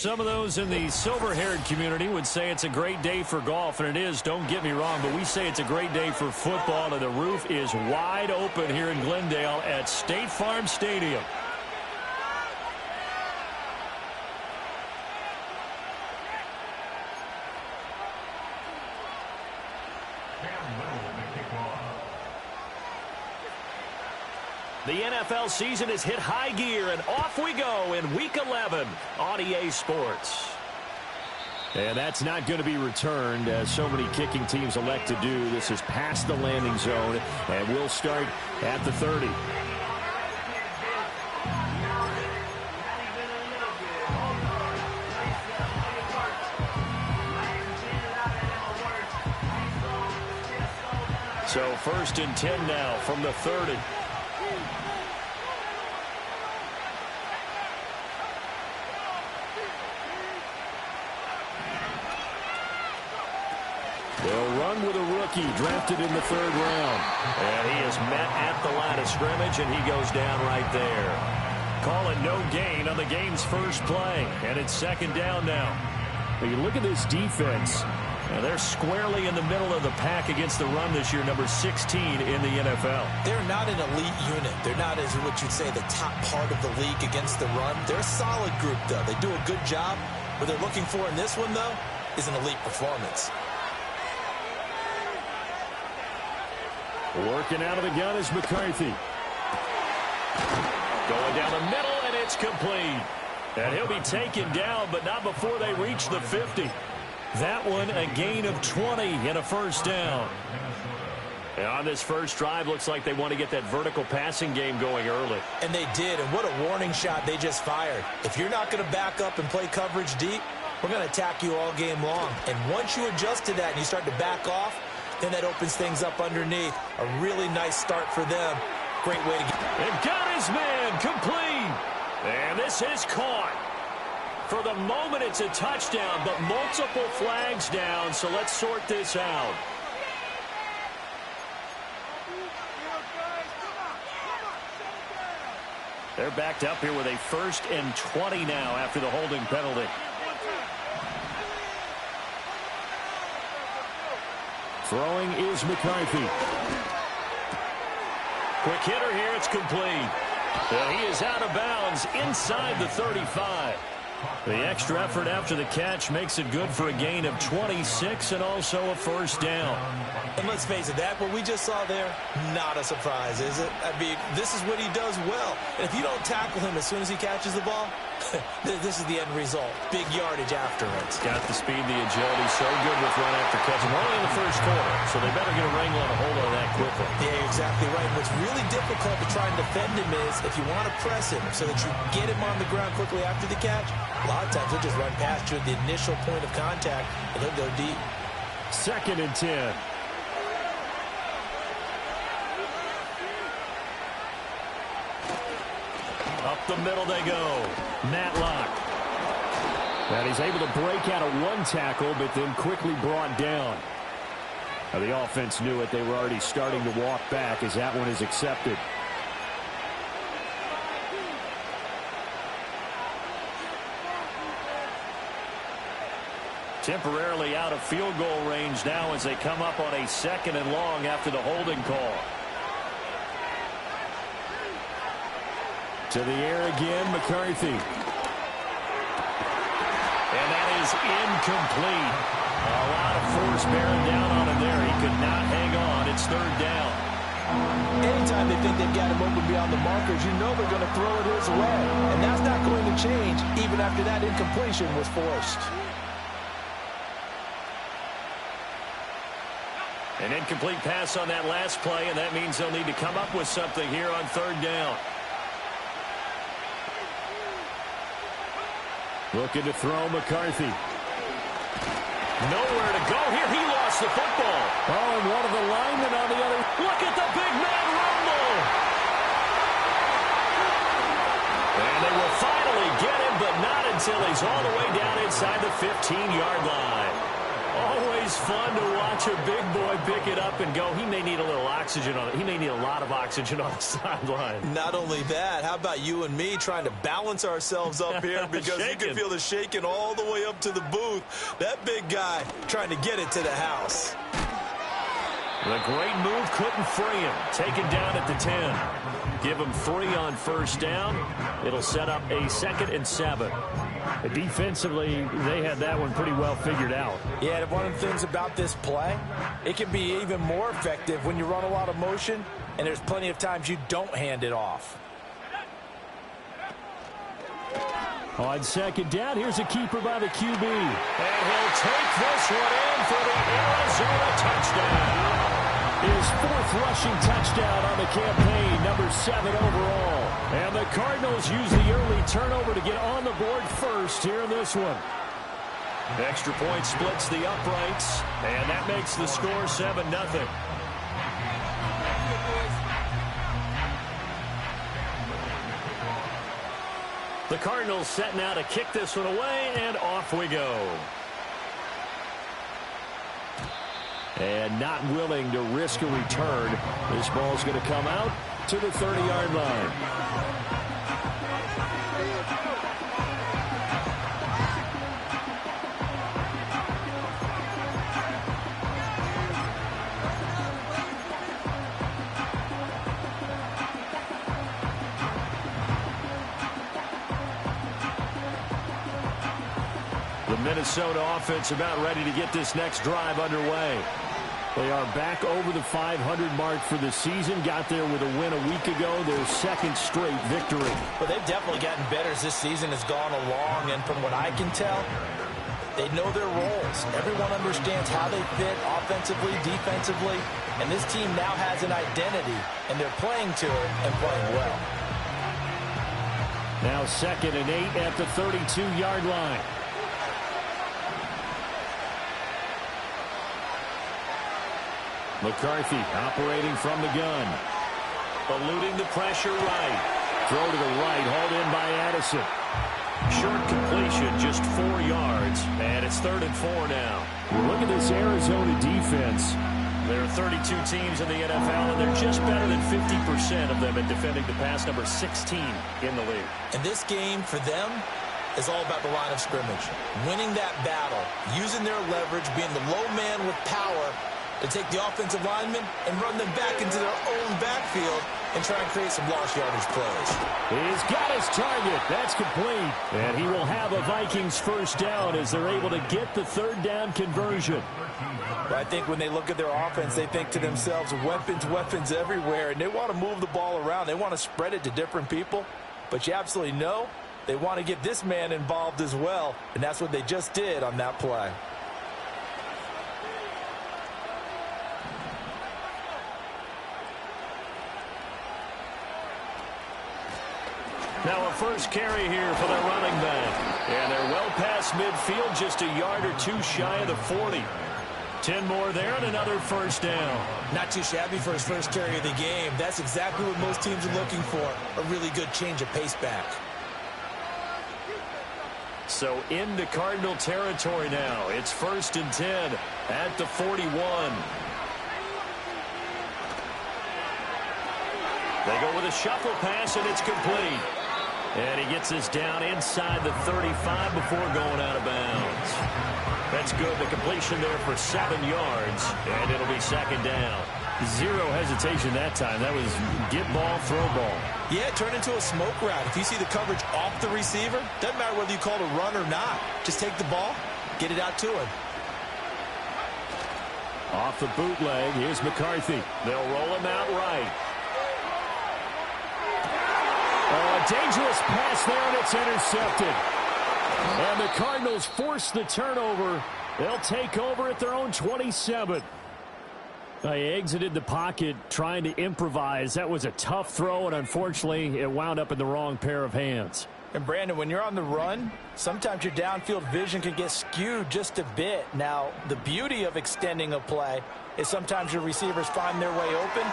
some of those in the silver-haired community would say it's a great day for golf, and it is, don't get me wrong, but we say it's a great day for football, and the roof is wide open here in Glendale at State Farm Stadium. The NFL season has hit high gear, and off we go in Week 11 on EA Sports. And that's not going to be returned, as so many kicking teams elect to do. This is past the landing zone, and we'll start at the 30. So 1st and 10 now from the 30. They'll run with a rookie drafted in the 3rd round. And he is met at the line of scrimmage, and he goes down right there. Calling no gain on the game's first play. And it's 2nd down now. When you look at this defense, they're squarely in the middle of the pack against the run this year, number 16 in the NFL. They're not an elite unit. They're not, as what you'd say, the top part of the league against the run. They're a solid group, though. They do a good job. What they're looking for in this one, though, is an elite performance. Working out of the gun is McCarthy. Going down the middle, and it's complete. And he'll be taken down, but not before they reach the 50. That one, a gain of 20 and a 1st down. And on this first drive, looks like they want to get that vertical passing game going early. And they did, and what a warning shot they just fired. If you're not going to back up and play coverage deep, we're going to attack you all game long. And once you adjust to that and you start to back off, then that opens things up underneath. A really nice start for them. Great way to get. And got his man complete. And this is caught. For the moment, it's a touchdown, but multiple flags down, so let's sort this out. They're backed up here with a 1st and 20 now after the holding penalty. Throwing is McCarthy. Quick hitter here, it's complete. And he is out of bounds inside the 35. The extra effort after the catch makes it good for a gain of 26 and also a 1st down. And let's face it, that what we just saw there, not a surprise, is it? I mean, this is what he does well. And if you don't tackle him as soon as he catches the ball, this is the end result. Big yardage after it. Got the speed, the agility, so good with run after catch. We're only in the 1st quarter, so they better get a wrangle and a hold on that quickly. Yeah, you're exactly right. What's really difficult to try and defend him is if you want to press him so that you get him on the ground quickly after the catch, a lot of times he'll just run past you at the initial point of contact, and he'll go deep. 2nd and 10. Up the middle they go. Matlock. And he's able to break out of one tackle, but then quickly brought down. Now, the offense knew it. They were already starting to walk back as that one is accepted. Temporarily out of field goal range now as they come up on a 2nd and long after the holding call. To the air again, McCarthy. And that is incomplete. A lot of force bearing down on him there. He could not hang on. It's 3rd down. Anytime they think they've got him open beyond the markers, you know they're going to throw it his way. And that's not going to change even after that incompletion was forced. An incomplete pass on that last play, and that means they'll need to come up with something here on 3rd down. Looking to throw McCarthy. Nowhere to go here. He lost the football. Oh, and one of the linemen on the other. Look at the big man rumble. And they will finally get him, but not until he's all the way down inside the 15-yard line. Always fun to watch a big boy pick it up and go. He may need a little oxygen on it. He may need a lot of oxygen on the sideline. Not only that, how about you and me trying to balance ourselves up here because you can feel the shaking all the way up to the booth. That big guy trying to get it to the house. The great move couldn't free him. Taken down at the 10. Give him 3 on first down. It'll set up a 2nd and 7. Defensively, they had that one pretty well figured out. Yeah, one of the things about this play, it can be even more effective when you run a lot of motion, and there's plenty of times you don't hand it off. On 2nd down, here's a keeper by the QB. And he'll take this one in for the Arizona touchdown. His 4th rushing touchdown on the campaign, number 7 overall. And the Cardinals use the early turnover to get on the board first here in this one. Extra point splits the uprights, and that makes the score 7-0. The Cardinals set now to kick this one away, and off we go. And not willing to risk a return. This ball's going to come out to the 30-yard line. The Minnesota offense about ready to get this next drive underway. They are back over the 500 mark for the season. Got there with a win a week ago, their 2nd straight victory. Well, they've definitely gotten better as this season has gone along, and from what I can tell, they know their roles. Everyone understands how they fit offensively, defensively, and this team now has an identity, and they're playing to it and playing well. Now 2nd and 8 at the 32-yard line. McCarthy operating from the gun. Eluding the pressure right. Throw to the right, hauled in by Addison. Short completion, just 4 yards, and it's 3rd and 4 now. Look at this Arizona defense. There are 32 teams in the NFL, and they're just better than 50% of them at defending the pass, number 16 in the league. And this game, for them, is all about the line of scrimmage. Winning that battle, using their leverage, being the low man with power, to take the offensive linemen and run them back into their own backfield and try and create some lost yardage plays. He's got his target. That's complete. And he will have a Vikings first down as they're able to get the 3rd down conversion. I think when they look at their offense, they think to themselves, weapons everywhere, and they want to move the ball around. They want to spread it to different people. But you absolutely know they want to get this man involved as well, and that's what they just did on that play. Now a first carry here for their running back. And they're well past midfield, just a yard or 2 shy of the 40. 10 more there and another first down. Not too shabby for his first carry of the game. That's exactly what most teams are looking for, a really good change of pace back. So into Cardinal territory now. It's 1st and 10 at the 41. They go with a shuffle pass, and it's complete. And he gets this down inside the 35 before going out of bounds. That's good. The completion there for 7 yards, and it'll be 2nd down. 0 hesitation that time. That was get ball, throw ball. Yeah, turn into a smoke route. If you see the coverage off the receiver, doesn't matter whether you call it a run or not. Just take the ball, get it out to him. Off the bootleg, here's McCarthy. They'll roll him out right. A dangerous pass there, and it's intercepted. And the Cardinals force the turnover. They'll take over at their own 27. They exited the pocket trying to improvise. That was a tough throw, and unfortunately, it wound up in the wrong pair of hands. And, Brandon, when you're on the run, sometimes your downfield vision can get skewed just a bit. Now, the beauty of extending a play is sometimes your receivers find their way open,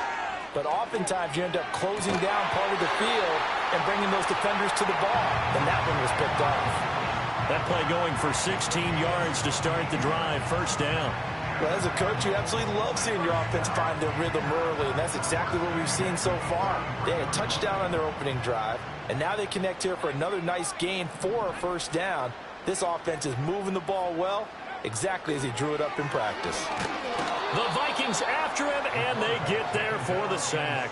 but oftentimes you end up closing down part of the field and bringing those defenders to the ball. And that one was picked off. That play going for 16 yards to start the drive. First down. Well, as a coach, you absolutely love seeing your offense find their rhythm early, and that's exactly what we've seen so far. They had a touchdown on their opening drive, and now they connect here for another nice gain for a first down. This offense is moving the ball well, exactly as he drew it up in practice. The Vikings after him, and they get there for the sack.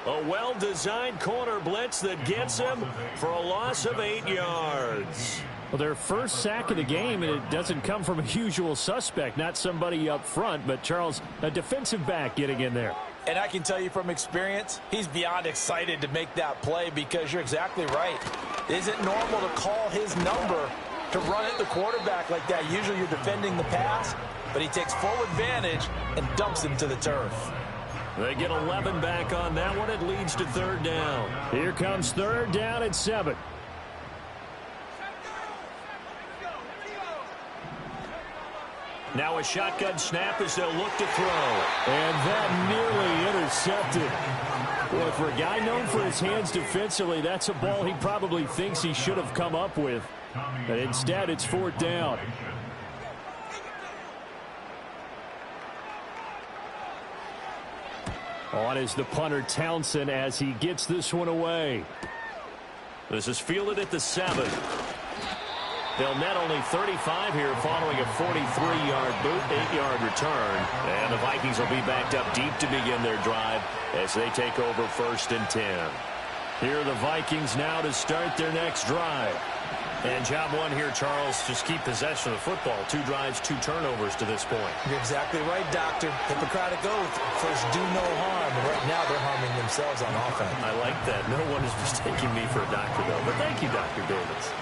A well-designed corner blitz that gets him for a loss of 8 yards. Well, their first sack of the game, and it doesn't come from a usual suspect, not somebody up front, but Charles, a defensive back getting in there. And I can tell you from experience, he's beyond excited to make that play because you're exactly right. It isn't normal to call his number to run at the quarterback like that. Usually you're defending the pass, but he takes full advantage and dumps him to the turf. They get 11 back on that one. It leads to third down. Here comes third down at 7. Now a shotgun snap as they'll look to throw. And that nearly intercepted. Boy, for a guy known for his hands defensively, that's a ball he probably thinks he should have come up with. But instead, it's fourth down. On is the punter Townsend as he gets this one away. This is fielded at the 7. They'll net only 35 here following a 43-yard boot, 8-yard return. And the Vikings will be backed up deep to begin their drive as they take over first and 10. Here are the Vikings now to start their next drive. And job one here, Charles, just keep possession of the football. 2 drives, 2 turnovers to this point. You're exactly right, Doctor. Hippocratic oath. First, do no harm. And right now, they're harming themselves on offense. I like that. No one is mistaking me for a doctor, though. But thank you, Dr. Davis.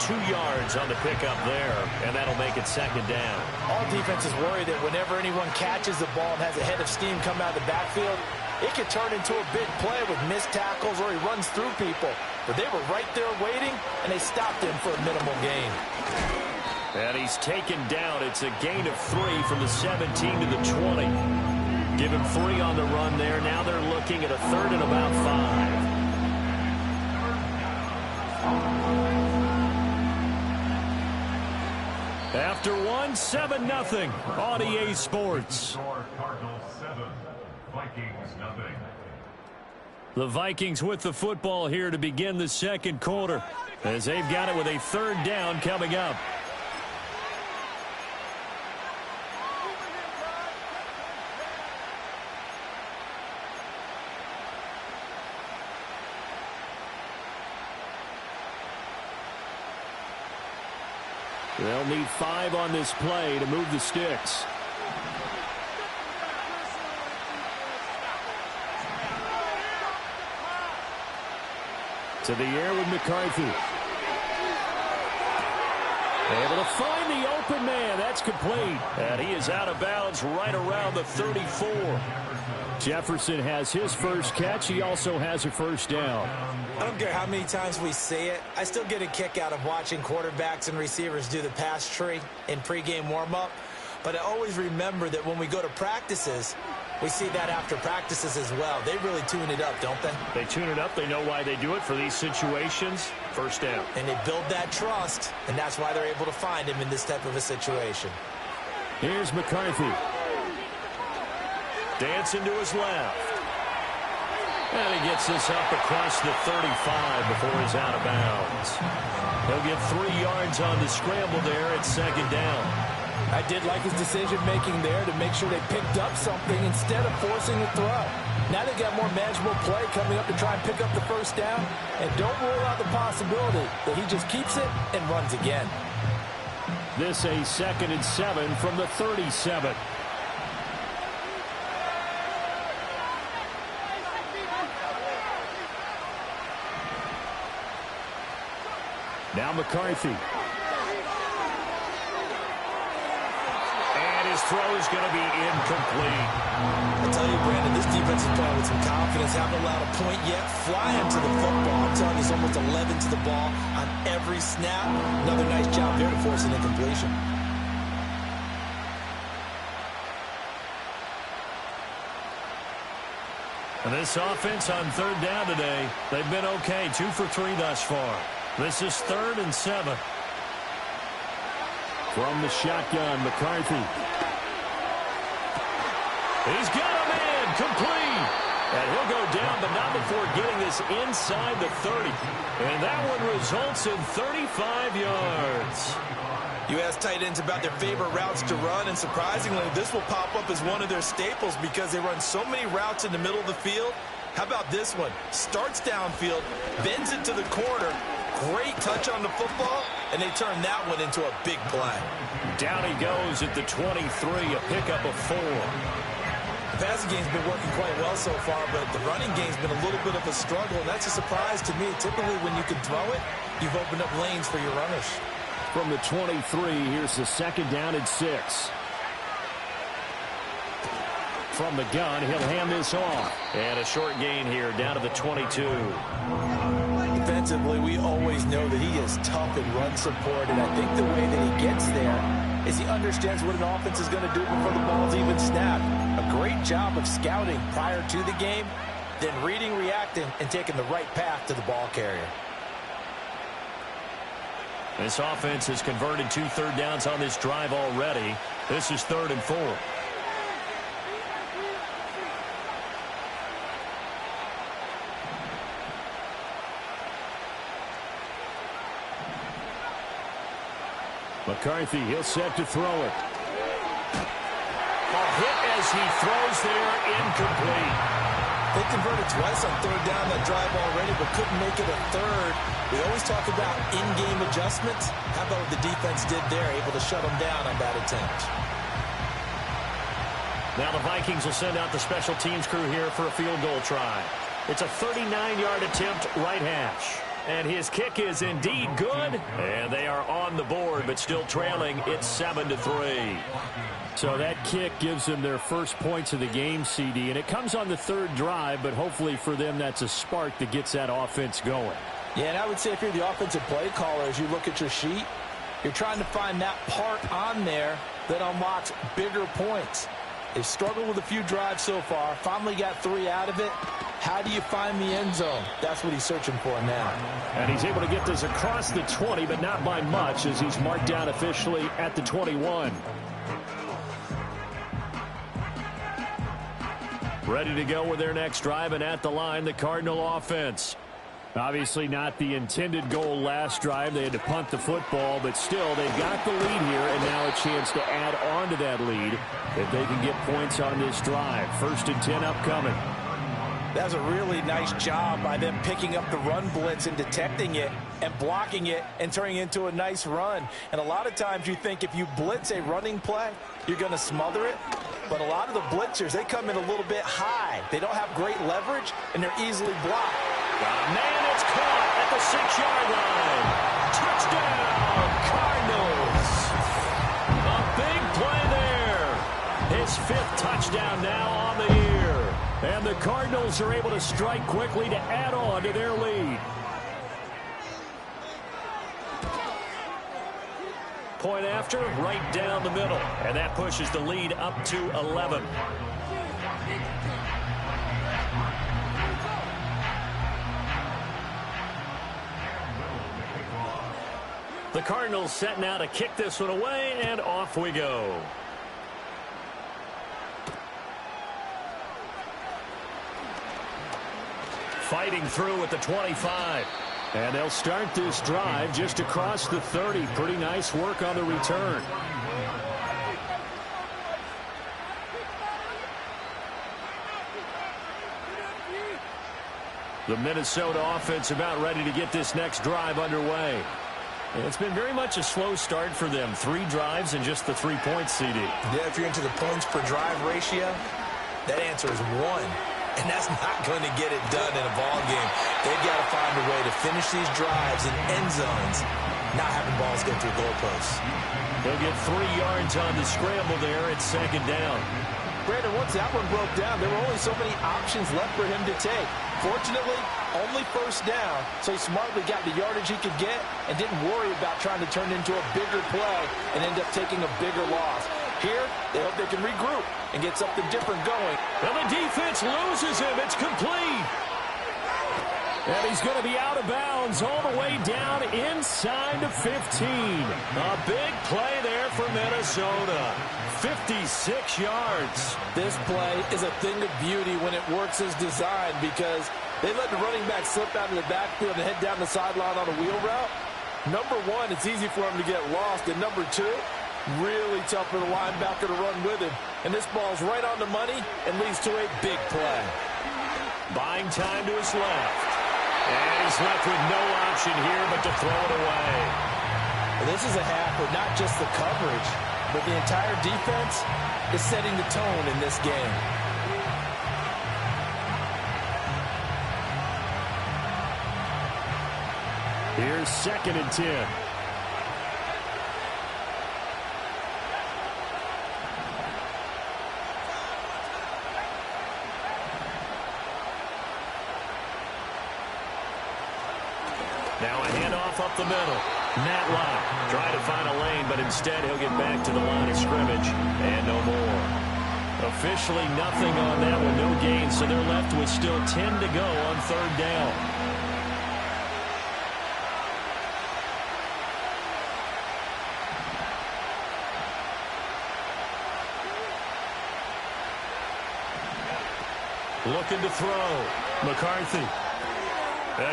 2 yards on the pickup there, and that'll make it second down. All defenses worry that whenever anyone catches the ball and has a head of steam come out of the backfield, it could turn into a big play with missed tackles or he runs through people. But they were right there waiting, and they stopped him for a minimal gain. And he's taken down. It's a gain of 3 from the 17 to the 20. Give him 3 on the run there. Now they're looking at a third and about 5. After 1, 7-0 on EA Sports. The Vikings with the football here to begin the second quarter as they've got it with a third down coming up. They'll need 5 on this play to move the sticks. To the air with McCarthy. Able to find the open man. That's complete. And he is out of bounds right around the 34. Jefferson has his first catch. He also has a first down. I don't care how many times we say it. I still get a kick out of watching quarterbacks and receivers do the pass tree in pregame warm-up. But I always remember that when we go to practices, we see that after practices as well. They really tune it up, don't they? They tune it up. They know why they do it for these situations. First down. And they build that trust, and that's why they're able to find him in this type of a situation. Here's McCarthy. Dancing to his left. And he gets this up across the 35 before he's out of bounds. He'll get 3 yards on the scramble there at second down. I did like his decision-making there to make sure they picked up something instead of forcing a throw. Now they got more manageable play coming up to try and pick up the first down. And don't rule out the possibility that he just keeps it and runs again. This a 2nd and 7 from the 37. Now McCarthy. And his throw is going to be incomplete. I tell you, Brandon, this defense is playing with some confidence. Haven't allowed a point yet. Flying to the football. I'm telling you, it's almost 11 to the ball on every snap. Another nice job there to force an incompletion. And this offense on third down today, they've been okay. 2 for 3 thus far. This is 3rd and 7. From the shotgun, McCarthy. He's got a man, complete. And he'll go down, but not before getting this inside the 30. And that one results in 35 yards. You ask tight ends about their favorite routes to run, and surprisingly, this will pop up as one of their staples because they run so many routes in the middle of the field. How about this one? Starts downfield, bends it to the corner, great touch on the football, and they turn that one into a big play. Down he goes at the 23, a pickup of 4. The passing game's been working quite well so far, but the running game's been a little bit of a struggle, and that's a surprise to me. Typically, when you can throw it, you've opened up lanes for your runners. From the 23, here's the 2nd down and 6. From the gun, he'll hand this off. And a short gain here, down to the 22. Defensively, we always know that he is tough and run support, and I think the way that he gets there is he understands what an offense is going to do before the ball's even snapped. A great job of scouting prior to the game, then reading, reacting, and taking the right path to the ball carrier. This offense has converted 2 third downs on this drive already. This is 3rd and 4. McCarthy, he'll set to throw it. A hit as he throws there, incomplete. They converted twice on 3rd down that drive already, but couldn't make it a 3rd. We always talk about in-game adjustments. How about what the defense did there, able to shut them down on that attempt? Now the Vikings will send out the special teams crew here for a field goal try. It's a 39-yard attempt, right hash. And his kick is indeed good. And they are on the board, but still trailing. It's 7-3. So that kick gives them their first points of the game, CD. And it comes on the 3rd drive, but hopefully for them that's a spark that gets that offense going. Yeah, and I would say if you're the offensive play caller, as you look at your sheet, you're trying to find that part on there that unlocks bigger points. They've struggled with a few drives so far, finally got 3 out of it. How do you find the end zone? That's what he's searching for now. And he's able to get this across the 20, but not by much, as he's marked down officially at the 21. Ready to go with their next drive, and at the line, the Cardinal offense. Obviously not the intended goal last drive. They had to punt the football, but still, they've got the lead here, and now a chance to add on to that lead if they can get points on this drive. 1st and 10 upcoming. That's a really nice job by them picking up the run blitz and detecting it and blocking it and turning it into a nice run. And a lot of times you think if you blitz a running play, you're going to smother it. But a lot of the blitzers, they come in a little bit high. They don't have great leverage, and they're easily blocked. Man, it's caught at the 6-yard line. Touchdown, Cardinals. A big play there. His 5th touchdown now on the year. And the Cardinals are able to strike quickly to add on to their lead. Point after, right down the middle. And that pushes the lead up to 11. The Cardinals setting out to kick this one away, and off we go. Fighting through at the 25. And they'll start this drive just across the 30. Pretty nice work on the return. The Minnesota offense about ready to get this next drive underway. It's been very much a slow start for them. 3 drives and just the 3 points, CD. Yeah, if you're into the points per drive ratio, that answer is 1. And that's not going to get it done in a ball game. They've got to find a way to finish these drives in end zones, not having balls go through goalposts. They'll get 3 yards on the scramble there at 2nd down. Brandon, once that one broke down, there were only so many options left for him to take. Fortunately, only 1st down, so he smartly got the yardage he could get and didn't worry about trying to turn it into a bigger play and end up taking a bigger loss. Here, they hope they can regroup and get something different going. Well, the defense loses him. It's complete. And he's going to be out of bounds all the way down inside the 15. A big play there for Minnesota. 56 yards. This play is a thing of beauty when it works as designed because they let the running back slip out of the backfield and head down the sideline on a wheel route. Number one, it's easy for him to get lost. And number two, really tough for the linebacker to run with him. And this ball's right on the money and leads to a big play. Buying time to his left. And he's left with no option here but to throw it away. This is a half with not just the coverage, but the entire defense is setting the tone in this game. Here's 2nd and 10. Now a handoff up the middle. Matlock trying to find a lane, but instead he'll get back to the line of scrimmage. And no more. Officially nothing on that one, no gain, so they're left with still 10 to go on 3rd down. Looking to throw. McCarthy.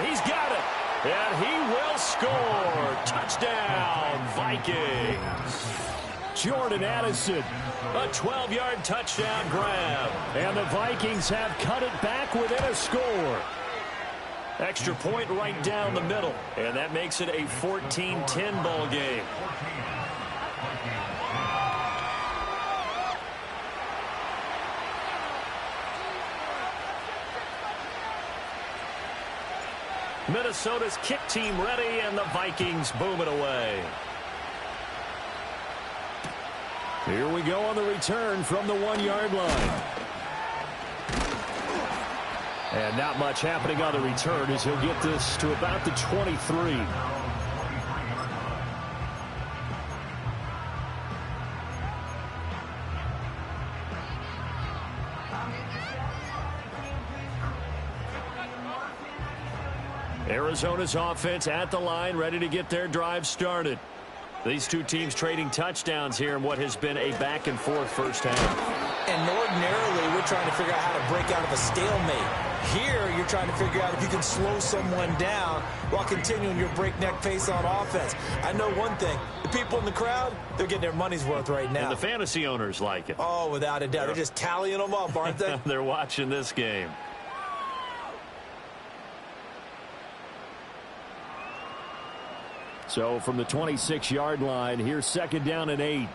He's got it. And he will score. Touchdown, Vikings. Jordan Addison. A 12-yard touchdown grab. And the Vikings have cut it back within a score. Extra point right down the middle. And that makes it a 14-10 ball game. Minnesota's kick team ready, and the Vikings boom it away. Here we go on the return from the 1-yard line. And not much happening on the return as he'll get this to about the 23. Arizona's offense at the line, ready to get their drive started. These two teams trading touchdowns here in what has been a back-and-forth first half. And ordinarily, we're trying to figure out how to break out of a stalemate. Here, you're trying to figure out if you can slow someone down while continuing your breakneck pace on offense. I know one thing. The people in the crowd, they're getting their money's worth right now. And the fantasy owners like it. Oh, without a doubt. They're just tallying them up, aren't they? They're watching this game. So from the 26-yard line, here's 2nd down and 8.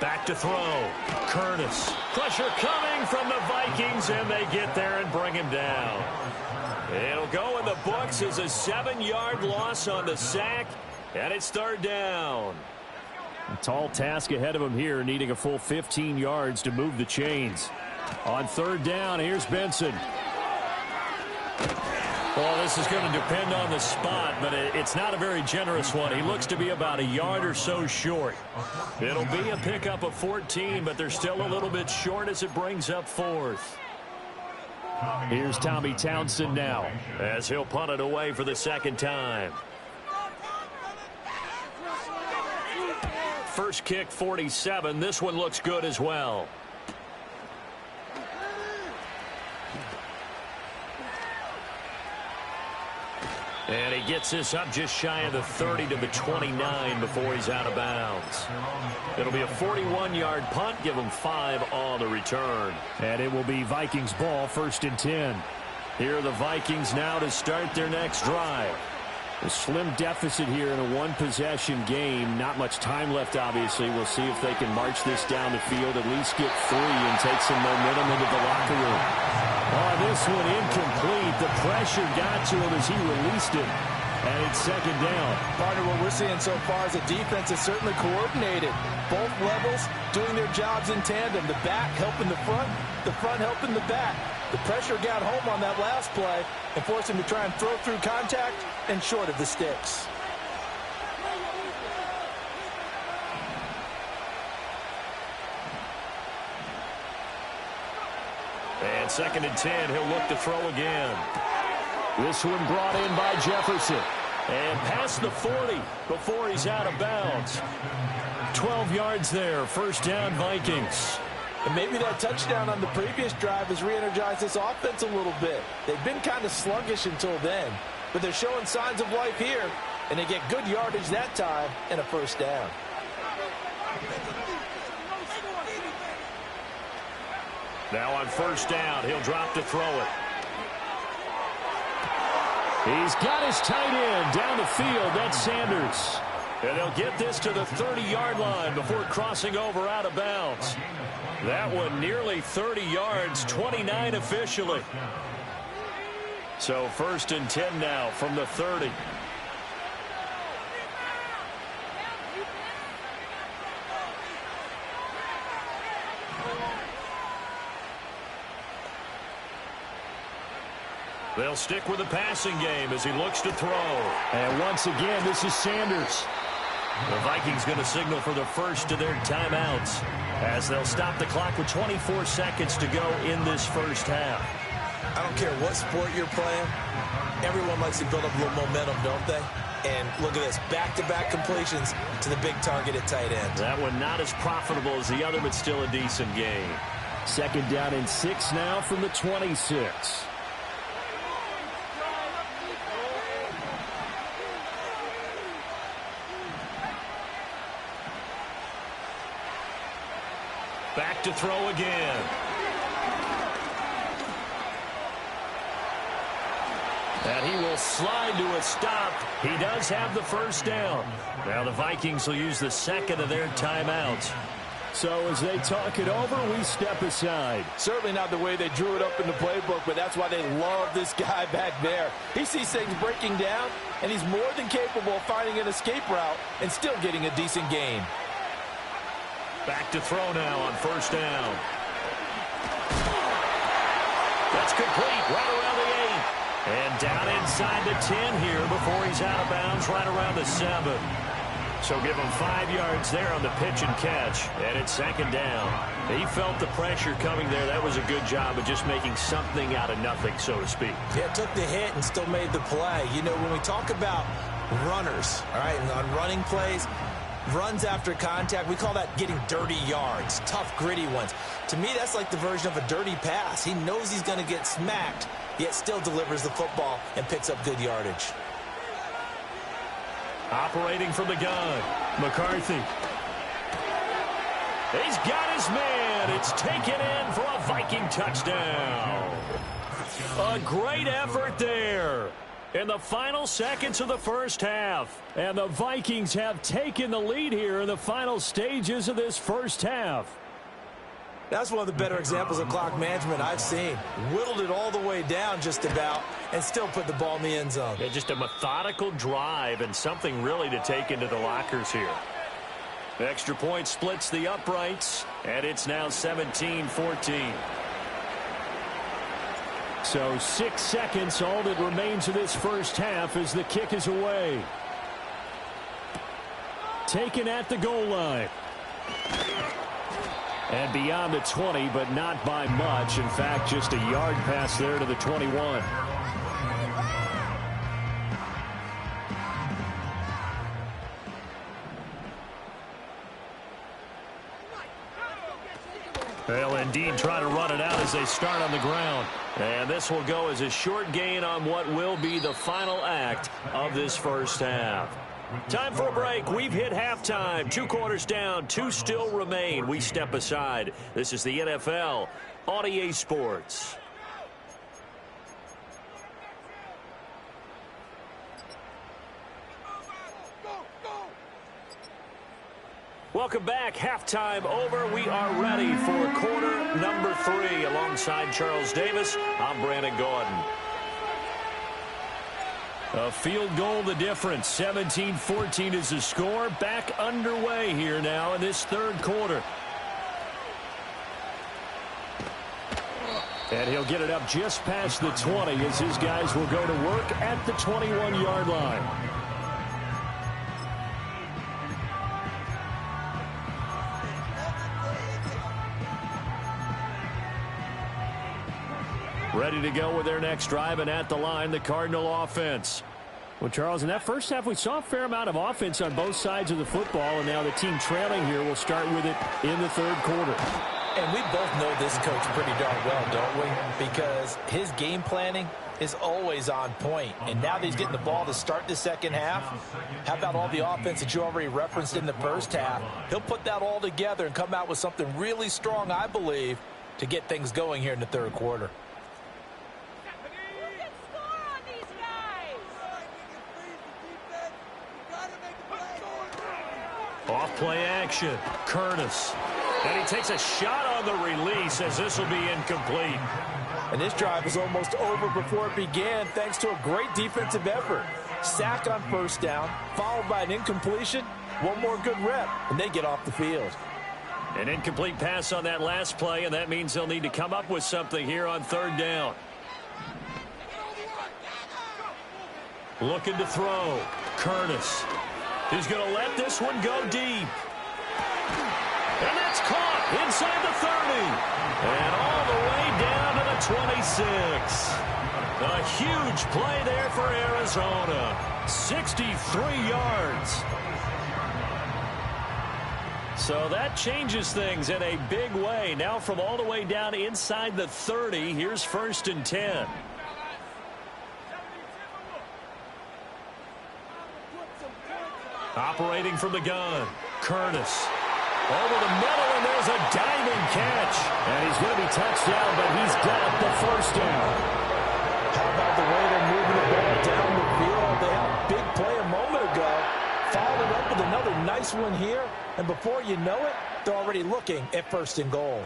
Back to throw. Curtis. Pressure coming from the Vikings, and they get there and bring him down. It'll go in the books as a 7-yard loss on the sack, and it's 3rd down. A tall task ahead of him here, needing a full 15 yards to move the chains. On 3rd down, here's Benson. Well, this is going to depend on the spot, but it's not a very generous one. He looks to be about a yard or so short. It'll be a pickup of 14, but they're still a little bit short as it brings up 4th. Here's Tommy Townsend now, as he'll punt it away for the 2nd time. First kick, 47. This one looks good as well. And he gets this up just shy of the 30 to the 29 before he's out of bounds. It'll be a 41-yard punt, give him 5 on the return. And it will be Vikings ball, 1st and 10. Here are the Vikings now to start their next drive. A slim deficit here in a one-possession game. Not much time left, obviously. We'll see if they can march this down the field, at least get 3 and take some momentum into the locker room. Oh, this one incomplete. The pressure got to him as he released it. And it's 2nd down. Partner, what we're seeing so far is the defense is certainly coordinated. Both levels doing their jobs in tandem. The back helping the front helping the back. The pressure got home on that last play and forced him to try and throw through contact and short of the sticks. And 2nd and 10, he'll look to throw again. This one brought in by Jefferson. And past the 40 before he's out of bounds. 12 yards there, first down Vikings. And maybe that touchdown on the previous drive has re-energized this offense a little bit. They've been kind of sluggish until then, but they're showing signs of life here, and they get good yardage that time and a first down. Now on first down, he'll drop to throw it. He's got his tight end down the field. That's Sanders. And they'll get this to the 30-yard line before crossing over out of bounds. That one nearly 30 yards, 29 officially. So first and 10 now from the 30. They'll stick with the passing game as he looks to throw. And once again, this is Sanders. The Vikings going to signal for the first of their timeouts as they'll stop the clock with 24 seconds to go in this first half. I don't care what sport you're playing. Everyone likes to build up a little momentum, don't they? And look at this, back-to-back completions to the big target at tight end. That one not as profitable as the other, but still a decent game. 2nd down and 6 now from the 26. Back to throw again. And he will slide to a stop. He does have the first down. Now the Vikings will use the second of their timeouts. So as they talk it over, we step aside. Certainly not the way they drew it up in the playbook, but that's why they love this guy back there. He sees things breaking down, and he's more than capable of finding an escape route and still getting a decent gain. Back to throw now on first down. That's complete right around the 8. And down inside the 10 here before he's out of bounds right around the 7. So give him 5 yards there on the pitch and catch. And it's 2nd down. He felt the pressure coming there. That was a good job of just making something out of nothing, so to speak. Yeah, took the hit and still made the play. You know, when we talk about runners, all right, on running plays, runs after contact, we call that getting dirty yards, tough, gritty ones. To me, that's like the version of a dirty pass. He knows he's going to get smacked, yet still delivers the football and picks up good yardage. Operating from the gun, McCarthy. He's got his man. It's taken in for a Viking touchdown. A great effort there in the final seconds of the first half. And the Vikings have taken the lead here in the final stages of this first half. That's one of the better examples of clock management I've seen. Whittled it all the way down just about and still put the ball in the end zone. Yeah, just a methodical drive and something really to take into the lockers here. The extra point splits the uprights, and it's now 17-14. So 6 seconds, all that remains of this first half as the kick is away. Taken at the goal line. And beyond the 20, but not by much. In fact, just a yard pass there to the 21. They'll indeed try to run it out as they start on the ground. And this will go as a short gain on what will be the final act of this first half. Time for a break. We've hit halftime. 2 quarters down. 2 still remain. We step aside. This is the NFL on EA Sports. Welcome back. Halftime over. We are ready for quarter number 3. Alongside Charles Davis, I'm Brandon Gordon. A field goal the difference. 17-14 is the score. Back underway here now in this third quarter. And he'll get it up just past the 20 as his guys will go to work at the 21-yard line. Ready to go with their next drive, and at the line, the Cardinal offense. Well, Charles, in that first half, we saw a fair amount of offense on both sides of the football, and now the team trailing here will start with it in the third quarter. And we both know this coach pretty darn well, don't we? Because his game planning is always on point. And now that he's getting the ball to start the second half, how about all the offense that you already referenced in the first half? He'll put that all together and come out with something really strong, I believe, to get things going here in the third quarter. Off play action. Curtis. And he takes a shot on the release as this will be incomplete. And this drive was almost over before it began thanks to a great defensive effort. Sack on first down, followed by an incompletion. One more good rep, and they get off the field. An incomplete pass on that last play, and that means they'll need to come up with something here on third down. Looking to throw. Curtis. He's going to let this one go deep. And that's caught inside the 30. And all the way down to the 26. A huge play there for Arizona. 63 yards. So that changes things in a big way. Now from all the way down inside the 30, here's 1st and 10. Operating from the gun, Curtis. Over the middle, and there's a diving catch. And he's going to be touched down, but he's got the first down. How about the way they're moving the ball down the field? They had a big play a moment ago. Followed it up with another nice one here. And before you know it, they're already looking at 1st and goal.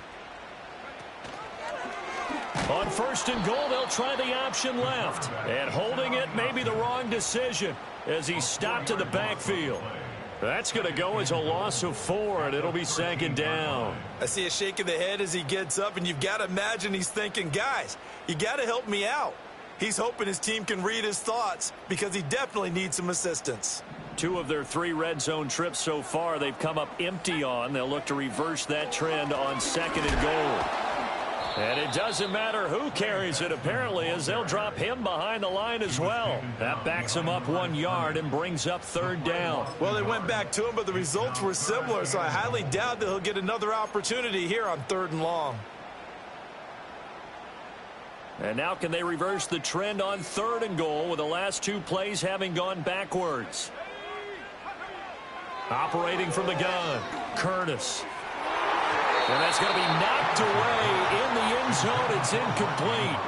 On 1st and goal, they'll try the option left. And holding it may be the wrong decision as he stopped in the backfield. That's going to go as a loss of 4, and it'll be 2nd down. I see a shake of the head as he gets up, and you've got to imagine he's thinking, guys, you got to help me out. He's hoping his team can read his thoughts because he definitely needs some assistance. 2 of their 3 red zone trips so far they've come up empty on. They'll look to reverse that trend on 2nd and goal. And it doesn't matter who carries it, apparently, as they'll drop him behind the line as well. That backs him up 1 yard and brings up 3rd down. Well, they went back to him, but the results were similar, so I highly doubt that he'll get another opportunity here on 3rd and long. And now can they reverse the trend on 3rd and goal with the last 2 plays having gone backwards? Operating from the gun, Curtis. And that's going to be knocked away in the end zone. It's incomplete.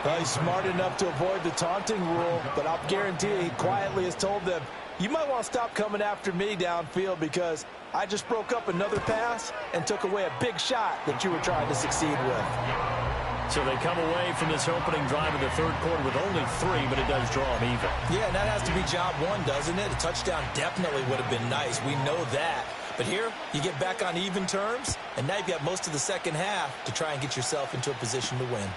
Well, he's smart enough to avoid the taunting rule, but I'll guarantee you he quietly has told them, you might want to stop coming after me downfield because I just broke up another pass and took away a big shot that you were trying to succeed with. So they come away from this opening drive in the 3rd quarter with only 3, but it does draw them even. Yeah, and that has to be job 1, doesn't it? A touchdown definitely would have been nice. We know that. But here, you get back on even terms, and now you've got most of the second half to try and get yourself into a position to win.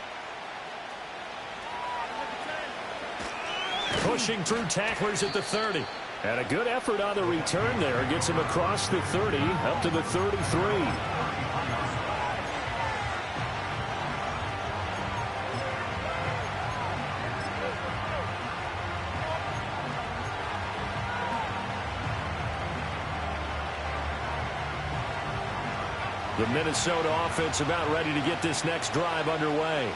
Pushing through tacklers at the 30. And a good effort on the return there. Gets him across the 30, up to the 33. The Minnesota offense about ready to get this next drive underway.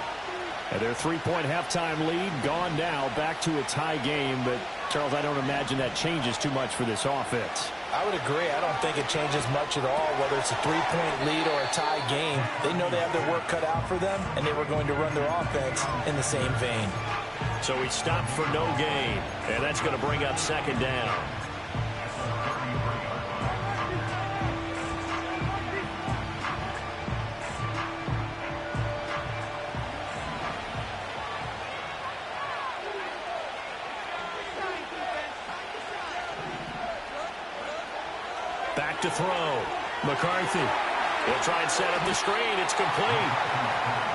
And their 3-point halftime lead gone now, back to a tie game. But, Charles, I don't imagine that changes too much for this offense. I would agree. I don't think it changes much at all, whether it's a 3-point lead or a tie game. They know they have their work cut out for them, and they were going to run their offense in the same vein. So he stopped for no gain, and that's going to bring up 2nd down. Back to throw. McCarthy. He'll try and set up the screen. It's complete.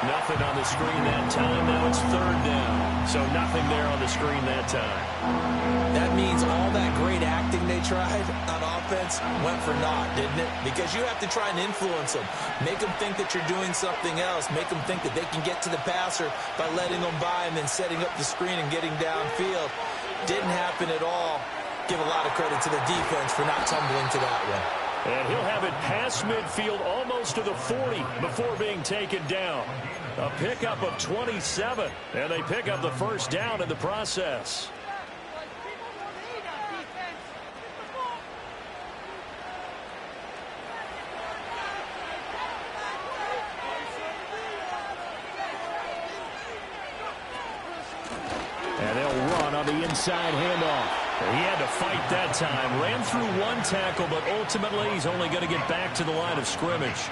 Nothing on the screen that time. Now it's third down. So nothing there on the screen that time. That means all that great acting they tried on offense went for naught, didn't it? Because you have to try and influence them. Make them think that you're doing something else. Make them think that they can get to the passer by letting them by and then setting up the screen and getting downfield. Didn't happen at all. Give a lot of credit to the defense for not tumbling to that one. And he'll have it past midfield almost to the 40 before being taken down. A pickup of 27, and they pick up the first down in the process. And they'll run on the inside handoff. He had to fight that time. Ran through one tackle, but ultimately he's only going to get back to the line of scrimmage.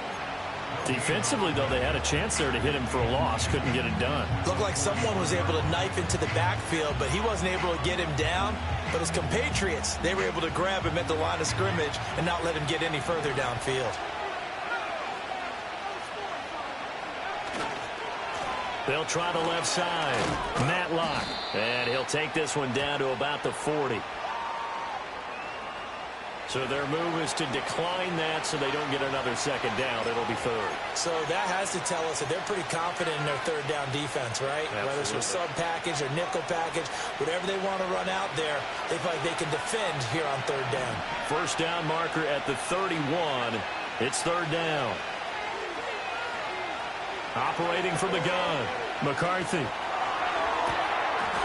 Defensively, though, they had a chance there to hit him for a loss. Couldn't get it done. Looked like someone was able to knife into the backfield, but he wasn't able to get him down. But his compatriots, they were able to grab him at the line of scrimmage and not let him get any further downfield. They'll try the left side. Matlock. And he'll take this one down to about the 40. So their move is to decline that so they don't get another second down. It'll be third. So that has to tell us that they're pretty confident in their third down defense, right? Absolutely. Whether it's with sub package or nickel package, whatever they want to run out there, they feel like they can defend here on third down. First down marker at the 31. It's third down. Operating from the gun, McCarthy.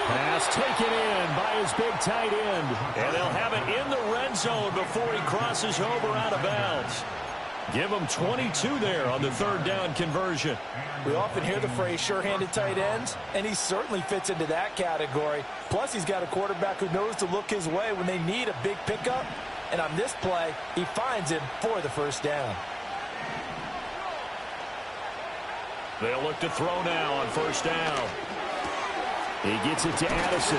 Pass taken in by his big tight end. And they'll have it in the red zone before he crosses over out of bounds. Give him 22 there on the third down conversion. We often hear the phrase sure-handed tight ends, and he certainly fits into that category. Plus, he's got a quarterback who knows to look his way when they need a big pickup. And on this play, he finds him for the first down. They'll look to throw now on first down. He gets it to Addison.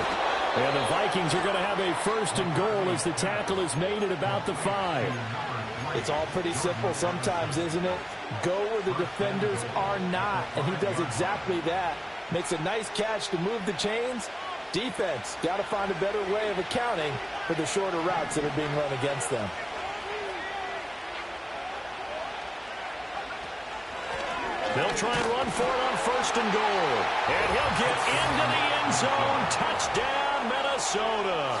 And the Vikings are going to have a first and goal as the tackle is made at about the 5. It's all pretty simple sometimes, isn't it? Go where the defenders are not, and he does exactly that. Makes a nice catch to move the chains. Defense, got to find a better way of accounting for the shorter routes that are being run against them. They'll try and run for it on first and goal. And he'll get into the end zone. Touchdown, Minnesota.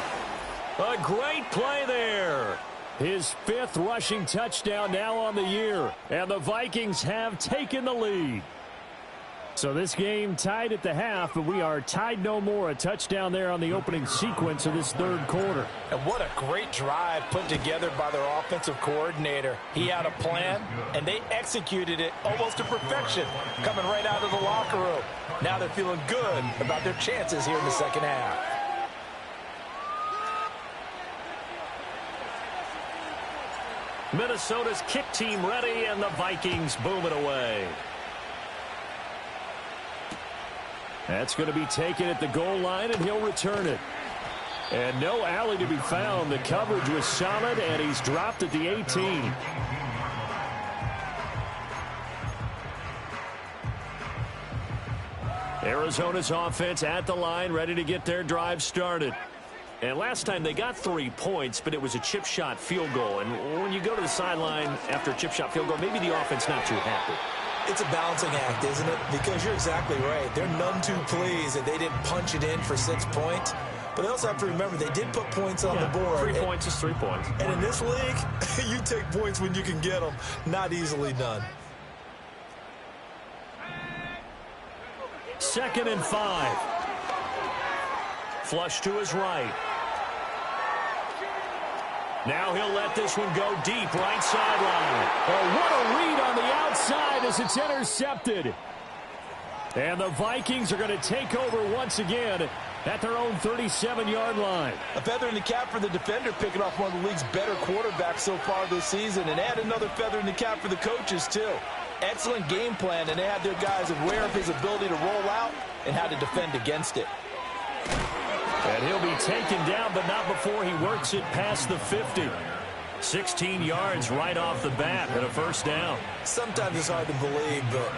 A great play there. His 5th rushing touchdown now on the year. And the Vikings have taken the lead. So this game tied at the half, but we are tied no more. A touchdown there on the opening sequence of this third quarter. And what a great drive put together by their offensive coordinator. He had a plan, and they executed it almost to perfection, coming right out of the locker room. Now they're feeling good about their chances here in the second half. Minnesota's kick team ready, and the Vikings boom it away. That's going to be taken at the goal line, and he'll return it. And no alley to be found. The coverage was solid, and he's dropped at the 18. Arizona's offense at the line, ready to get their drive started. And last time they got 3 points, but it was a chip shot field goal. And when you go to the sideline after a chip shot field goal, maybe the offense not too happy. It's a balancing act, isn't it? Because you're exactly right. They're none too pleased that they didn't punch it in for 6 points. But they also have to remember they did put points on the board. 3 points is 3 points. And in this league, you take points when you can get them. Not easily done. 2nd and 5. Flush to his right. Now he'll let this one go deep, right sideline. Oh, what a read on the outside as it's intercepted. And the Vikings are going to take over once again at their own 37-yard line. A feather in the cap for the defender, picking off one of the league's better quarterbacks so far this season. And add another feather in the cap for the coaches, too. Excellent game plan, and they had their guys aware of his ability to roll out and how to defend against it. And he'll be taken down, but not before he works it past the 50. 16 yards right off the bat and a first down. Sometimes it's hard to believe, but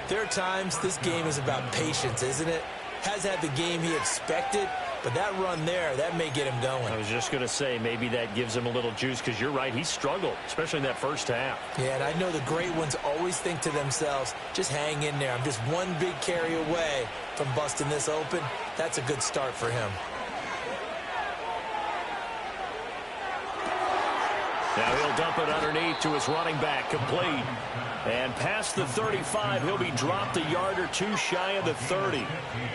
there are times this game is about patience, isn't it? Has had the game he expected, but that run there, that may get him going. I was just going to say, maybe that gives him a little juice, because you're right, he struggled, especially in that first half. Yeah, and I know the great ones always think to themselves, just hang in there. I'm just one big carry away from busting this open. That's a good start for him. Now he'll dump it underneath to his running back, complete. And past the 35, he'll be dropped a yard or two shy of the 30.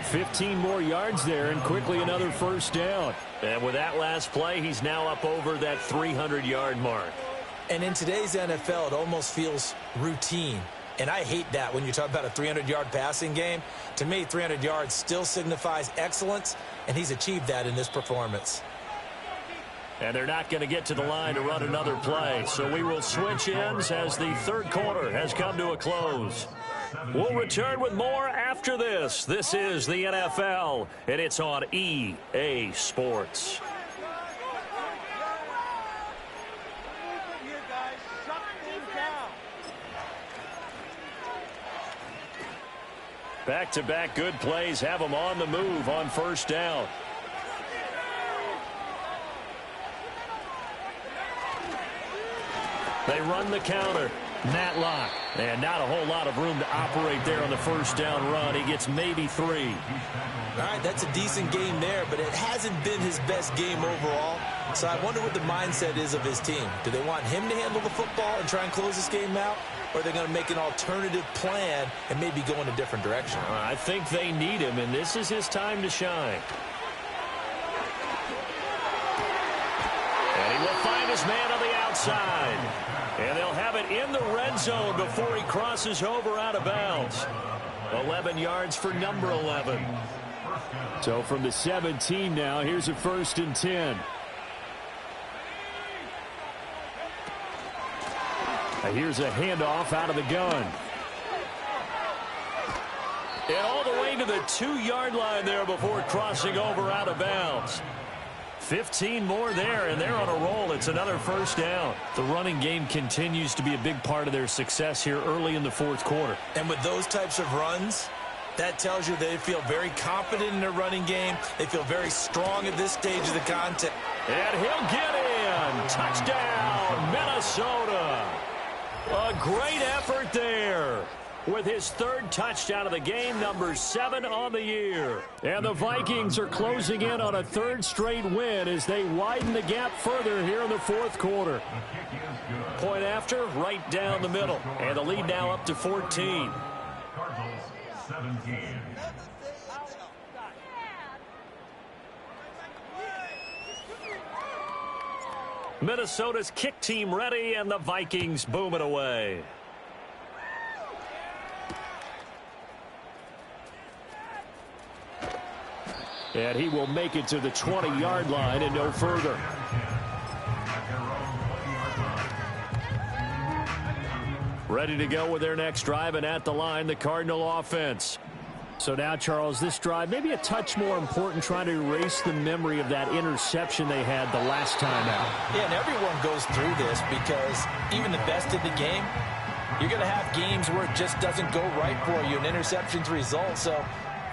15 more yards there, and quickly another first down. And with that last play, he's now up over that 300-yard mark. And in today's NFL, it almost feels routine. And I hate that when you talk about a 300-yard passing game. To me, 300 yards still signifies excellence, and he's achieved that in this performance. And they're not going to get to the line to run another play. So we will switch ends as the third quarter has come to a close. We'll return with more after this. This is the NFL, and it's on EA Sports. Back-to-back good plays have them on the move on first down. They run the counter. Matlock. And not a whole lot of room to operate there on the first down run. He gets maybe 3. All right, that's a decent game there, but it hasn't been his best game overall. So I wonder what the mindset is of his team. Do they want him to handle the football and try and close this game out? Or are they going to make an alternative plan and maybe go in a different direction? I think they need him, and this is his time to shine. And he will find his man on the outside. And they'll have it in the red zone before he crosses over out of bounds. 11 yards for number 11. So from the 17 now, here's a 1st and 10. Here's a handoff out of the gun. And all the way to the 2-yard line there before crossing over out of bounds. 15 more there, and they're on a roll. It's another first down. The running game continues to be a big part of their success here early in the fourth quarter. And with those types of runs, that tells you they feel very confident in their running game. They feel very strong at this stage of the contest. And he'll get in. Touchdown, Minnesota. A great effort there. With his 3rd touchdown of the game, number 7 on the year. And the Vikings are closing in on a 3rd straight win as they widen the gap further here in the fourth quarter. Point after, right down the middle. And the lead now up to 14. Minnesota's kick team ready, and the Vikings boom it away. And he will make it to the 20-yard line and no further. Ready to go with their next drive, and at the line, the Cardinal offense. So now, Charles, this drive maybe a touch more important, trying to erase the memory of that interception they had the last time out. Yeah, and everyone goes through this because even the best in the game, you're going to have games where it just doesn't go right for you, and interceptions result. So,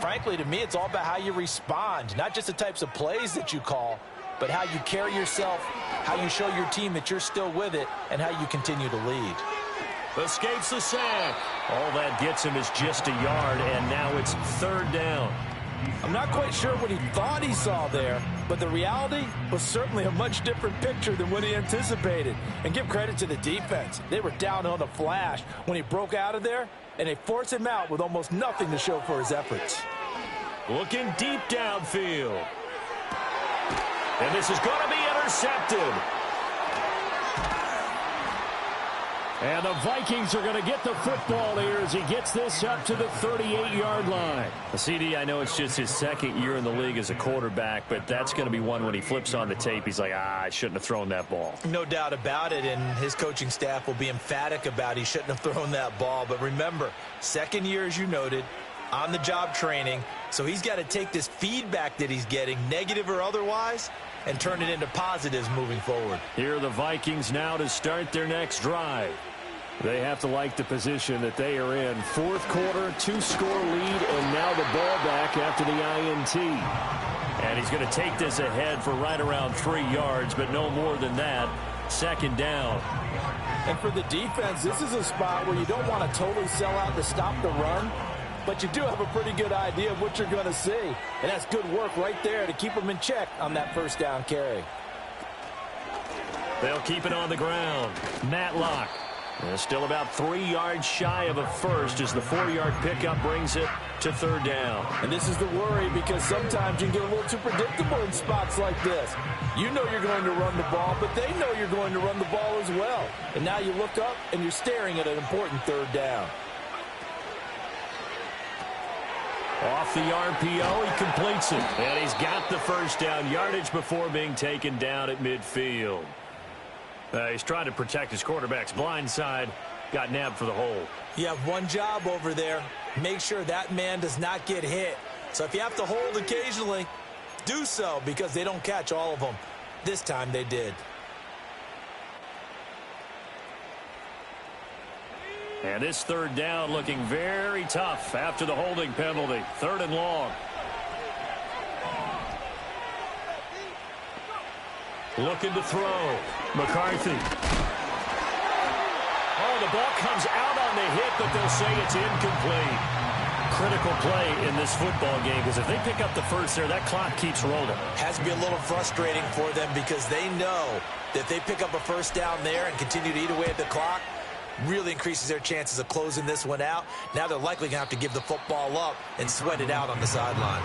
frankly, to me, it's all about how you respond, not just the types of plays that you call, but how you carry yourself, how you show your team that you're still with it, and how you continue to lead. Escapes the sack. All that gets him is just a yard, and now it's 3rd down. I'm not quite sure what he thought he saw there, but the reality was certainly a much different picture than what he anticipated. And give credit to the defense. They were down on the flash when he broke out of there, and they forced him out with almost nothing to show for his efforts. Looking deep downfield. And this is going to be intercepted. And the Vikings are going to get the football here as he gets this up to the 38-yard line. CD, I know it's just his 2nd year in the league as a quarterback, but that's going to be one when he flips on the tape. He's like, I shouldn't have thrown that ball. No doubt about it, and his coaching staff will be emphatic about he shouldn't have thrown that ball. But remember, 2nd year, as you noted, on-the-job training, so he's got to take this feedback that he's getting, negative or otherwise, and turn it into positives moving forward. Here are the Vikings now to start their next drive. They have to like the position that they are in. Fourth quarter, 2-score lead, and now the ball back after the INT. And he's going to take this ahead for right around 3 yards, but no more than that. Second down. And for the defense, this is a spot where you don't want to totally sell out to stop the run, but you do have a pretty good idea of what you're going to see. And that's good work right there to keep them in check on that first down carry. They'll keep it on the ground. Matlock. Still about 3 yards shy of a first as the 4-yard pickup brings it to third down. And this is the worry, because sometimes you can get a little too predictable in spots like this. You know you're going to run the ball, but they know you're going to run the ball as well. And now you look up and you're staring at an important third down. Off the RPO, he completes it. And he's got the first down yardage before being taken down at midfield. He's trying to protect his quarterback's blind side. Got nabbed for the hole. You have one job over there. Make sure that man does not get hit. So if you have to hold occasionally, do so, because they don't catch all of them. This time they did. And this third down looking very tough after the holding penalty. Third and long. Looking to throw. McCarthy. Oh, the ball comes out on the hit, but they'll say it's incomplete. Critical play in this football game, because if they pick up the first there, that clock keeps rolling. Has to be a little frustrating for them, because they know that if they pick up a first down there and continue to eat away at the clock, really increases their chances of closing this one out. Now they're likely going to have to give the football up and sweat it out on the sideline.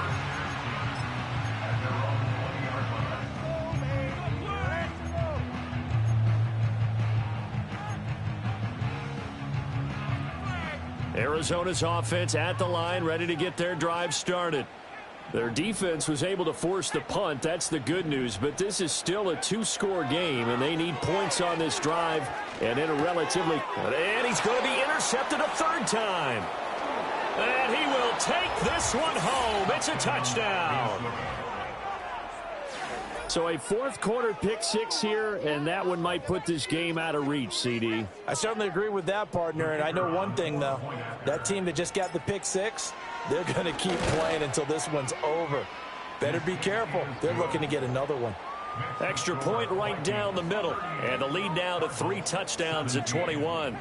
Arizona's offense at the line, ready to get their drive started. Their defense was able to force the punt. That's the good news. But this is still a 2-score game, and they need points on this drive. And in a relatively... And he's going to be intercepted a third time. And he will take this one home. It's a touchdown. So a fourth quarter pick six here, and that one might put this game out of reach, CD. I certainly agree with that, partner. And I know one thing, though. That team that just got the pick six, they're going to keep playing until this one's over. Better be careful. They're looking to get another one. Extra point right down the middle. And the lead now to 3 touchdowns at 21.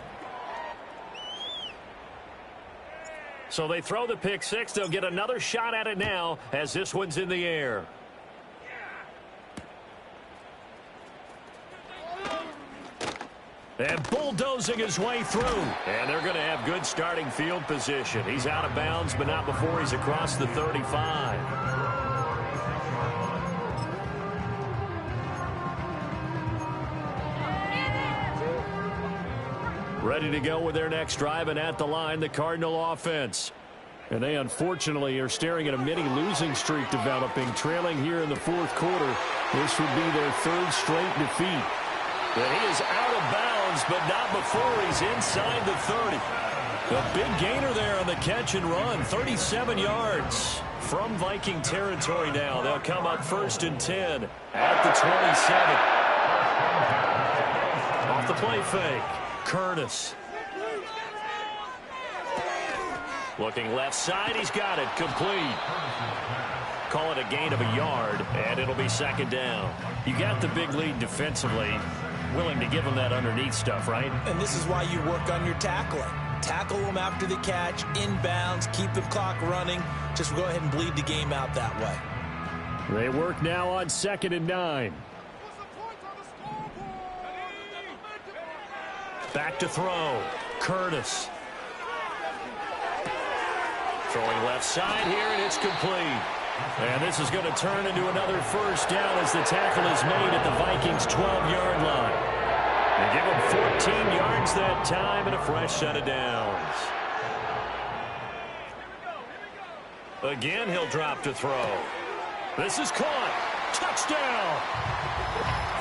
So they throw the pick six. They'll get another shot at it now as this one's in the air. And bulldozing his way through. And they're going to have good starting field position. He's out of bounds, but not before he's across the 35. Ready to go with their next drive, and at the line, the Cardinal offense. And they unfortunately are staring at a mini losing streak developing, trailing here in the fourth quarter. This would be their 3rd straight defeat. But he is out of bounds, but not before he's inside the 30. A big gainer there on the catch and run, 37 yards from Viking territory now. They'll come up 1st and 10 at the 27. Off the play fake, Curtis. Looking left side, he's got it, complete. Call it a gain of a yard, and it'll be 2nd down. You got the big lead defensively. Willing to give them that underneath stuff, right? And this is why you work on your tackling. Tackle them after the catch, inbounds, keep the clock running. Just go ahead and bleed the game out that way. They work now on 2nd and 9. Back to throw. Curtis. Throwing left side here, and it's complete. And this is going to turn into another 1st down as the tackle is made at the Vikings' 12-yard line. They give him 14 yards that time and a fresh set of downs. Again, he'll drop to throw. This is caught. Touchdown.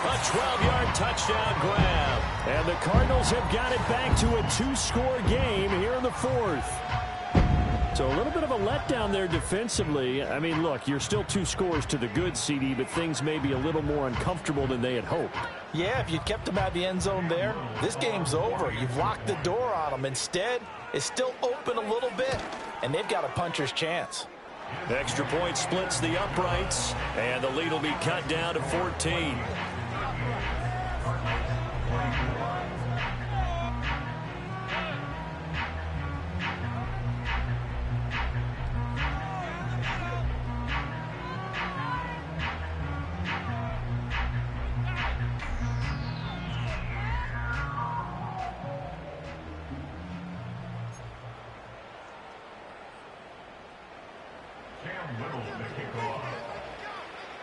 A 12-yard touchdown grab. And the Cardinals have got it back to a 2-score game here in the 4th. So a little bit of a letdown there defensively. I mean, look, you're still 2 scores to the good, CD, but things may be a little more uncomfortable than they had hoped. Yeah, if you kept them out of the end zone there, this game's over. You've locked the door on them. Instead, it's still open a little bit, and they've got a puncher's chance. Extra point splits the uprights, and the lead will be cut down to 14.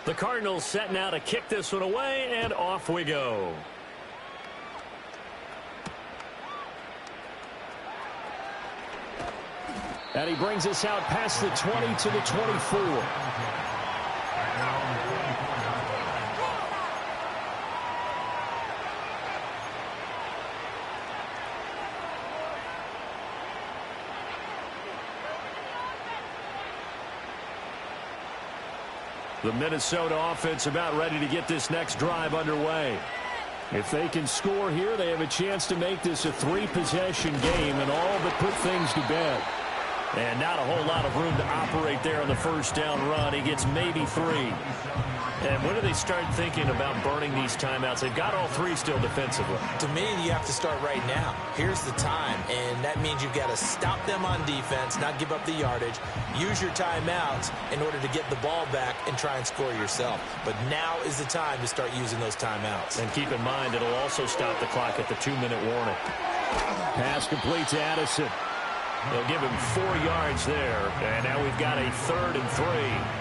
The Cardinals setting out to kick this one away, and off we go. And he brings us out past the 20 to the 24. The Minnesota offense about ready to get this next drive underway. If they can score here, they have a chance to make this a 3-possession game and all but put things to bed. And not a whole lot of room to operate there on the first down run. He gets maybe 3. And when do they start thinking about burning these timeouts? They've got all 3 still defensively. To me, you have to start right now. Here's the time, and that means you've got to stop them on defense, not give up the yardage, use your timeouts in order to get the ball back and try and score yourself. But now is the time to start using those timeouts. And keep in mind, it'll also stop the clock at the 2-minute warning. Pass complete to Addison. They'll give him 4 yards there, and now we've got a 3rd and 3.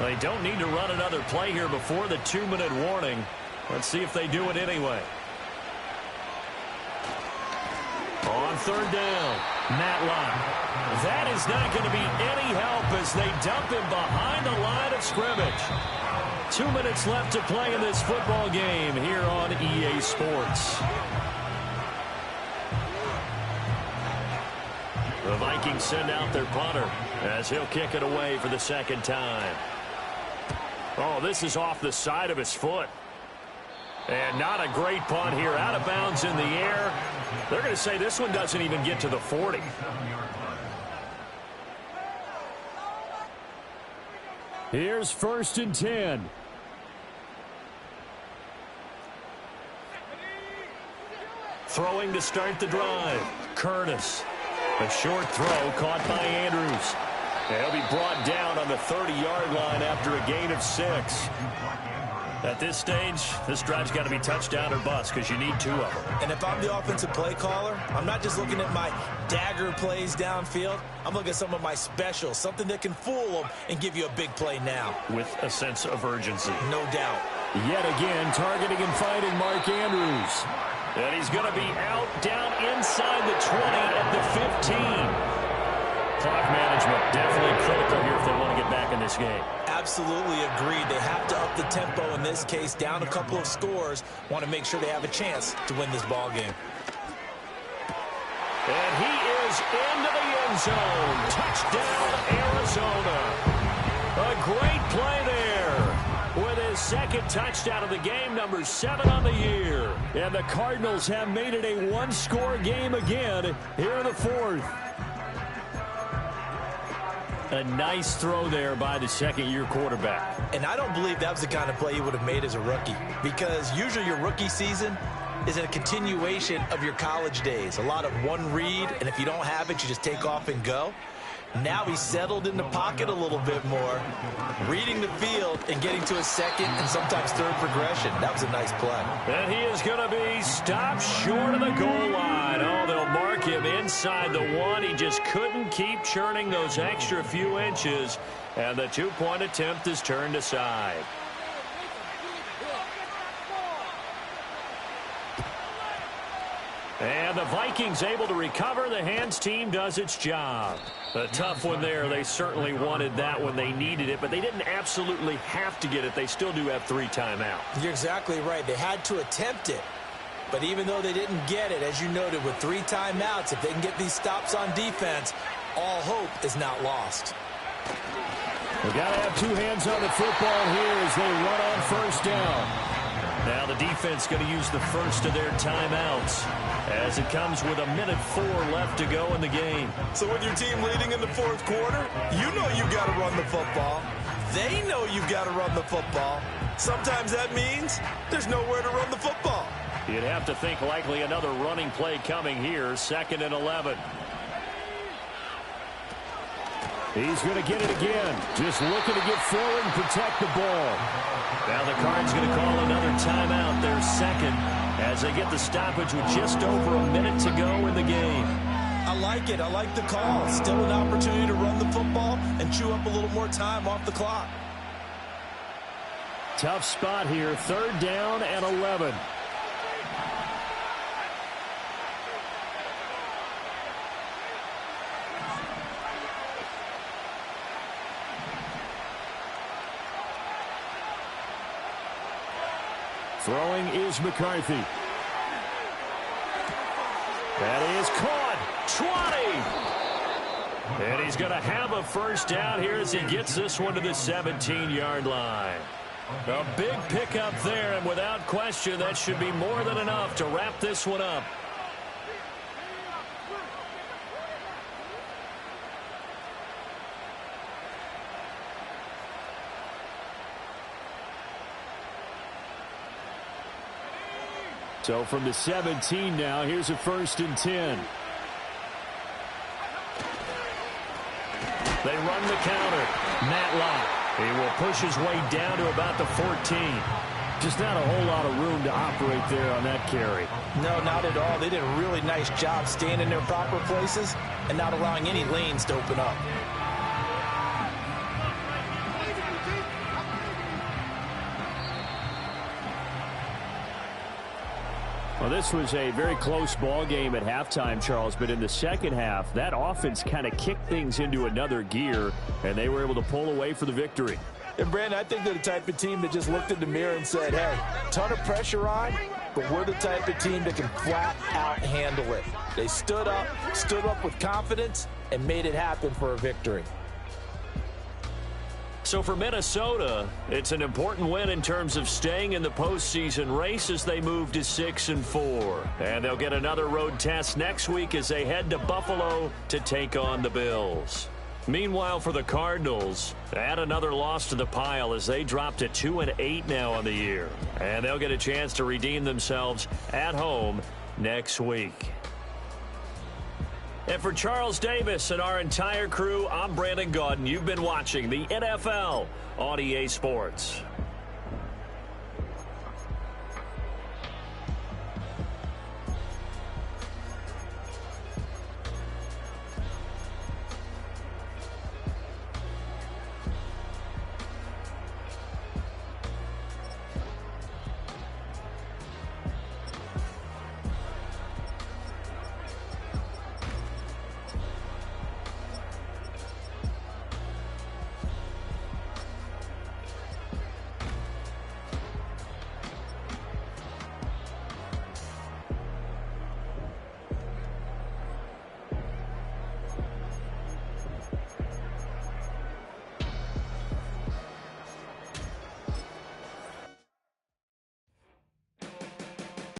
They don't need to run another play here before the 2-minute warning. Let's see if they do it anyway. On 3rd down, Matlock. That is not going to be any help as they dump him behind the line of scrimmage. 2 minutes left to play in this football game here on EA Sports. The Vikings send out their punter as he'll kick it away for the 2nd time. Oh, this is off the side of his foot. And not a great punt here. Out of bounds in the air. They're going to say this one doesn't even get to the 40. Here's 1st and 10. Throwing to start the drive. Curtis. A short throw caught by Andrews. He'll be brought down on the 30-yard line after a gain of 6. At this stage, this drive's got to be touchdown or bust because you need 2 of them. And if I'm the offensive play caller, I'm not just looking at my dagger plays downfield. I'm looking at some of my specials, something that can fool them and give you a big play now. With a sense of urgency. No doubt. Yet again, targeting and fighting Mark Andrews. And he's going to be out down inside the 20 at the 15. Clock management definitely critical here if they want to get back in this game. Absolutely agreed. They have to up the tempo in this case, down a couple of scores. Want to make sure they have a chance to win this ball game. And he is into the end zone. Touchdown, Arizona. A great play there with his 2nd touchdown of the game, number 7 on the year. And the Cardinals have made it a 1-score game again here in the 4th. A nice throw there by the 2nd-year quarterback. And I don't believe that was the kind of play you would have made as a rookie, because usually your rookie season is a continuation of your college days. A lot of one read, and if you don't have it, you just take off and go. Now he's settled in the pocket a little bit more, reading the field and getting to his 2nd and sometimes 3rd progression. That was a nice play. And he is going to be stopped short of the goal line. Oh, they'll mark him inside the 1. He just couldn't keep churning those extra few inches, and the 2-point attempt is turned aside. And the Vikings able to recover. The hands team does its job. A tough one there. They certainly wanted that when they needed it, but they didn't absolutely have to get it. They still do have 3 timeouts. You're exactly right. They had to attempt it. But even though they didn't get it, as you noted, with 3 timeouts, if they can get these stops on defense, all hope is not lost. They got to have 2 hands on the football here as they run on first down. Now the defense going to use the first of their timeouts as it comes with 1:04 left to go in the game. So with your team leading in the fourth quarter, you know you've got to run the football. They know you've got to run the football. Sometimes that means there's nowhere to run the football. You'd have to think likely another running play coming here, 2nd and 11. He's going to get it again. Just looking to get forward and protect the ball. Now the Cards going to call another timeout, their second, as they get the stoppage with just over a minute to go in the game. I like it. I like the call. Still an opportunity to run the football and chew up a little more time off the clock. Tough spot here. 3rd down and 11. Throwing is McCarthy. That is caught. 20. And he's going to have a first down here as he gets this one to the 17-yard line. A big pickup there, and without question, that should be more than enough to wrap this one up. So from the 17 now, here's a 1st and 10. They run the counter. Matlock. He will push his way down to about the 14. Just not a whole lot of room to operate there on that carry. No, not at all. They did a really nice job staying in their proper places and not allowing any lanes to open up. Well, this was a very close ball game at halftime, Charles, but in the second half, that offense kind of kicked things into another gear, and they were able to pull away for the victory. And, Brandon, I think they're the type of team that just looked in the mirror and said, hey, ton of pressure on, but we're the type of team that can flat out handle it. They stood up with confidence, and made it happen for a victory. So for Minnesota, it's an important win in terms of staying in the postseason race as they move to 6-4. And they'll get another road test next week as they head to Buffalo to take on the Bills. Meanwhile, for the Cardinals, add another loss to the pile as they drop to 2-8 now on the year. And they'll get a chance to redeem themselves at home next week. And for Charles Davis and our entire crew, I'm Brandon Gaudin. You've been watching the NFL on EA Sports.